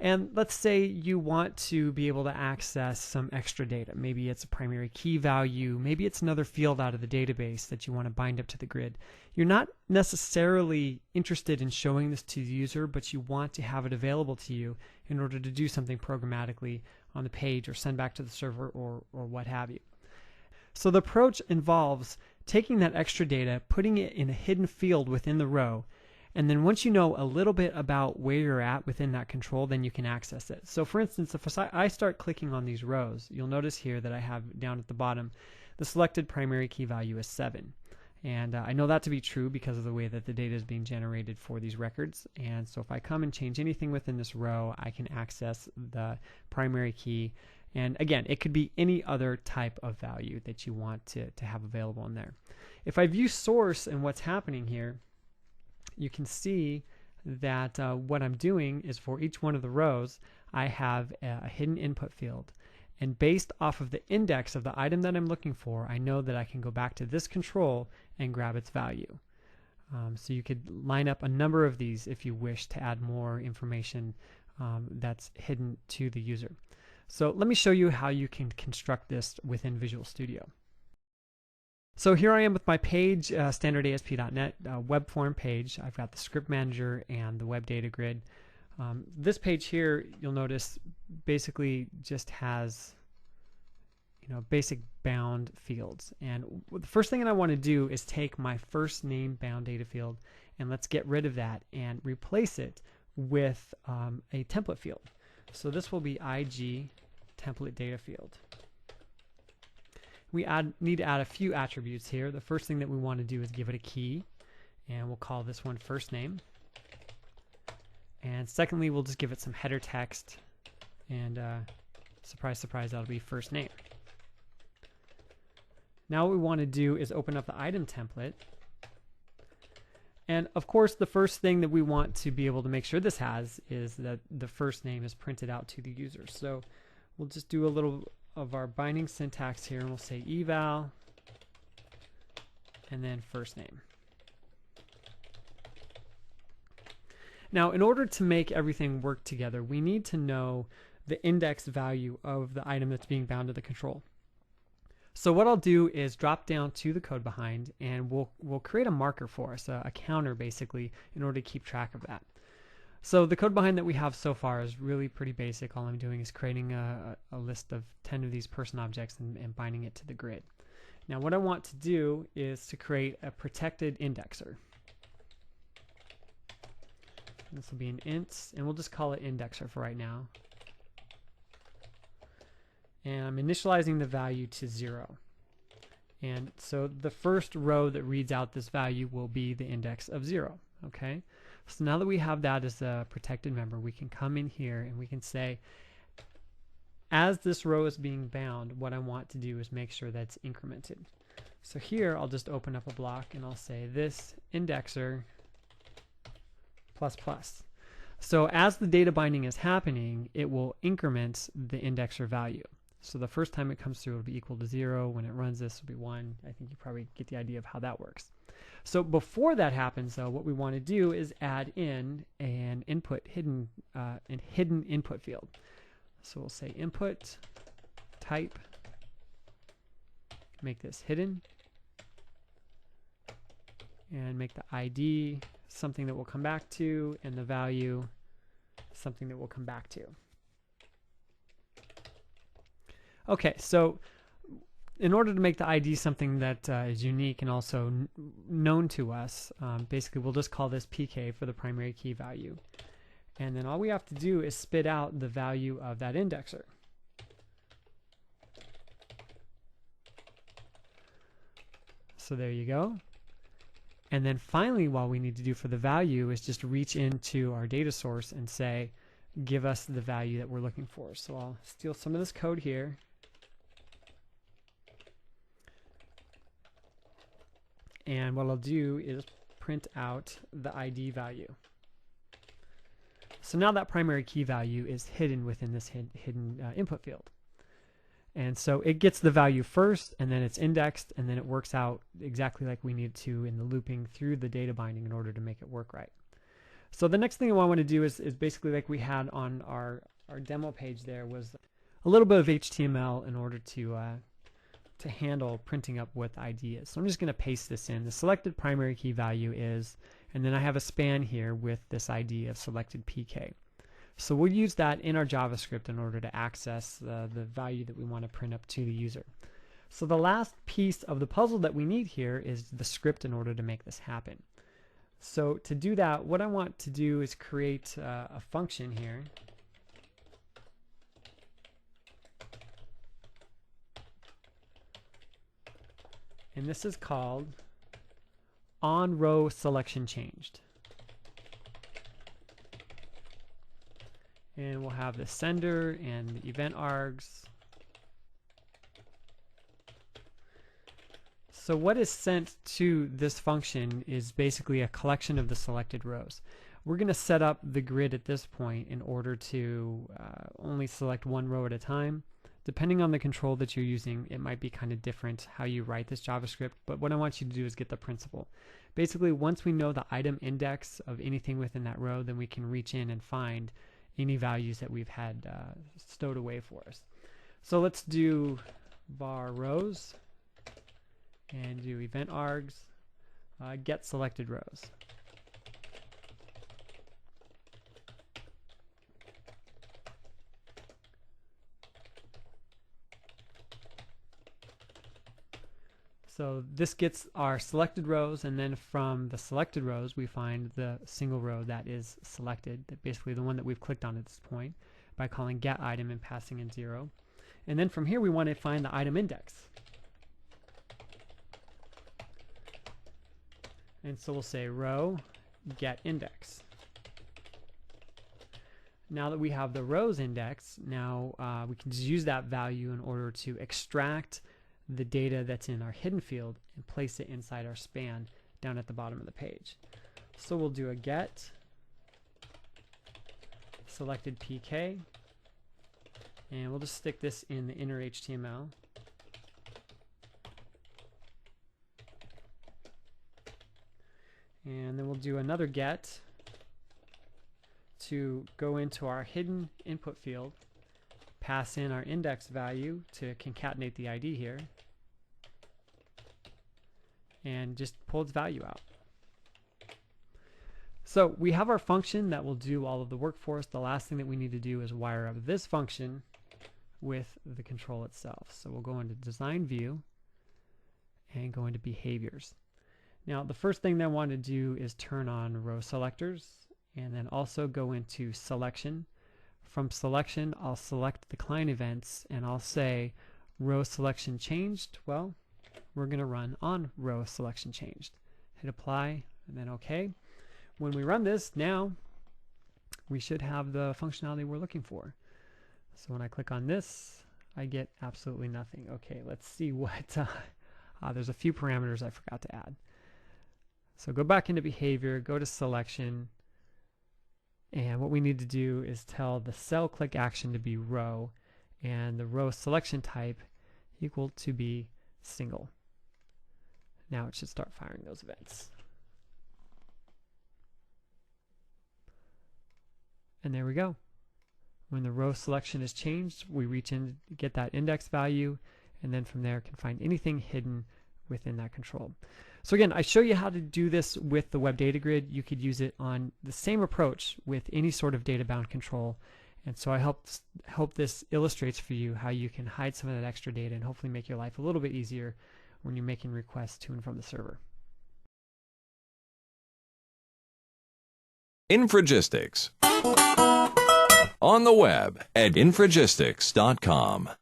And let's say you want to be able to access some extra data. Maybe it's a primary key value, maybe it's another field out of the database that you want to bind up to the grid. You're not necessarily interested in showing this to the user, but you want to have it available to you in order to do something programmatically on the page or send back to the server or what have you. So the approach involves taking that extra data, putting it in a hidden field within the row, and then once you know a little bit about where you're at within that control, then you can access it. So for instance, if I start clicking on these rows, you'll notice here that I have down at the bottom, the selected primary key value is 7. And I know that to be true because of the way that the data is being generated for these records. And so if I come and change anything within this row, I can access the primary key. And again, it could be any other type of value that you want to have available in there. If I view source and what's happening here, you can see that what I'm doing is for each one of the rows, I have a hidden input field. And based off of the index of the item that I'm looking for, I know that I can go back to this control and grab its value. So you could line up a number of these if you wish to add more information that's hidden to the user. So let me show you how you can construct this within Visual Studio. So here I am with my page, standardasp.net web form page. I've got the script manager and the WebDataGrid. This page here, you'll notice, basically just has basic bound fields. And the first thing that I want to do is take my first name bound data field, and let's get rid of that and replace it with a template field. So this will be IG template data field. We need to add a few attributes here. The first thing that we want to do is give it a key, and we'll call this one first name. And secondly, we'll just give it some header text, and surprise, surprise, that'll be first name. Now what we want to do is open up the item template. And of course, the first thing that we want to be able to make sure this has is that the first name is printed out to the user. So we'll just do a little of our binding syntax here, and we'll say eval and then first name. Now, in order to make everything work together, we need to know the index value of the item that's being bound to the control. So what I'll do is drop down to the code behind, and we'll create a marker for us, a counter basically, in order to keep track of that. So the code behind that we have so far is really pretty basic. All I'm doing is creating a list of 10 of these person objects and binding it to the grid. Now what I want to do is to create a protected indexer. This will be an int, and we'll just call it indexer for right now. And I'm initializing the value to 0. And so the first row that reads out this value will be the index of 0. Okay? So now that we have that as a protected member, we can come in here and we can say, as this row is being bound, what I want to do is make sure that it's incremented. So here I'll just open up a block and I'll say this indexer plus plus. So as the data binding is happening, it will increment the indexer value. So the first time it comes through, it'll be equal to 0. When it runs this, it'll be 1. I think you probably get the idea of how that works. So before that happens, though, what we want to do is add in an hidden input field. So we'll say input type, make this hidden, and make the ID something that we'll come back to, and the value something that we'll come back to. Okay, so in order to make the ID something that is unique and also known to us, basically we'll just call this PK for the primary key value. And then all we have to do is spit out the value of that indexer. So there you go. And then finally, what we need to do for the value is just reach into our data source and say, give us the value that we're looking for. So I'll steal some of this code here. And what I'll do is print out the ID value. So now that primary key value is hidden within this hidden input field. And so it gets the value first, and then it's indexed, and then it works out exactly like we need to in the looping through the data binding in order to make it work right. So the next thing I want to do is basically like we had on our demo page there, was a little bit of HTML in order to handle printing up what the ID is. So I'm just going to paste this in. The selected primary key value is, and then I have a span here with this ID of selected PK. So we'll use that in our JavaScript in order to access the value that we want to print up to the user. So the last piece of the puzzle that we need here is the script in order to make this happen. So to do that, what I want to do is create a function here. And this is called onRowSelectionChanged. And we'll have the sender and the event args. So what is sent to this function is basically a collection of the selected rows. We're going to set up the grid at this point in order to only select one row at a time. Depending on the control that you're using, it might be kind of different how you write this JavaScript, but what I want you to do is get the principle. Basically, once we know the item index of anything within that row, then we can reach in and find any values that we've had stowed away for us. So let's do var rows and do event args, get selected rows. So this gets our selected rows, and then from the selected rows we find the single row that is selected, that basically the one that we've clicked on at this point, by calling get item and passing in 0. And then from here we want to find the item index. And so we'll say row get index. Now that we have the rows index, now we can just use that value in order to extract the data that's in our hidden field and place it inside our span down at the bottom of the page. So we'll do a get selected PK, and we'll just stick this in the inner HTML. And then we'll do another get to go into our hidden input field, pass in our index value to concatenate the ID here, and just pull its value out. So we have our function that will do all of the work for us. The last thing that we need to do is wire up this function with the control itself. So we'll go into Design View and go into Behaviors. Now the first thing that I want to do is turn on row selectors, and then also go into Selection. From Selection, I'll select the client events, and I'll say row selection changed. Well, we're going to run on row selection changed. Hit apply and then OK. When we run this, now we should have the functionality we're looking for. So when I click on this, I get absolutely nothing. Okay, let's see what there's a few parameters I forgot to add. So go back into behavior, go to selection, and what we need to do is tell the cell click action to be row, and the row selection type equal to be single. Now it should start firing those events. And there we go. When the row selection is changed, we reach in to get that index value, and then from there can find anything hidden within that control. So again, I show you how to do this with the WebDataGrid. You could use it on the same approach with any sort of data-bound control. And so I hope this illustrates for you how you can hide some of that extra data and hopefully make your life a little bit easier when you're making requests to and from the server. Infragistics. On the web at infragistics.com.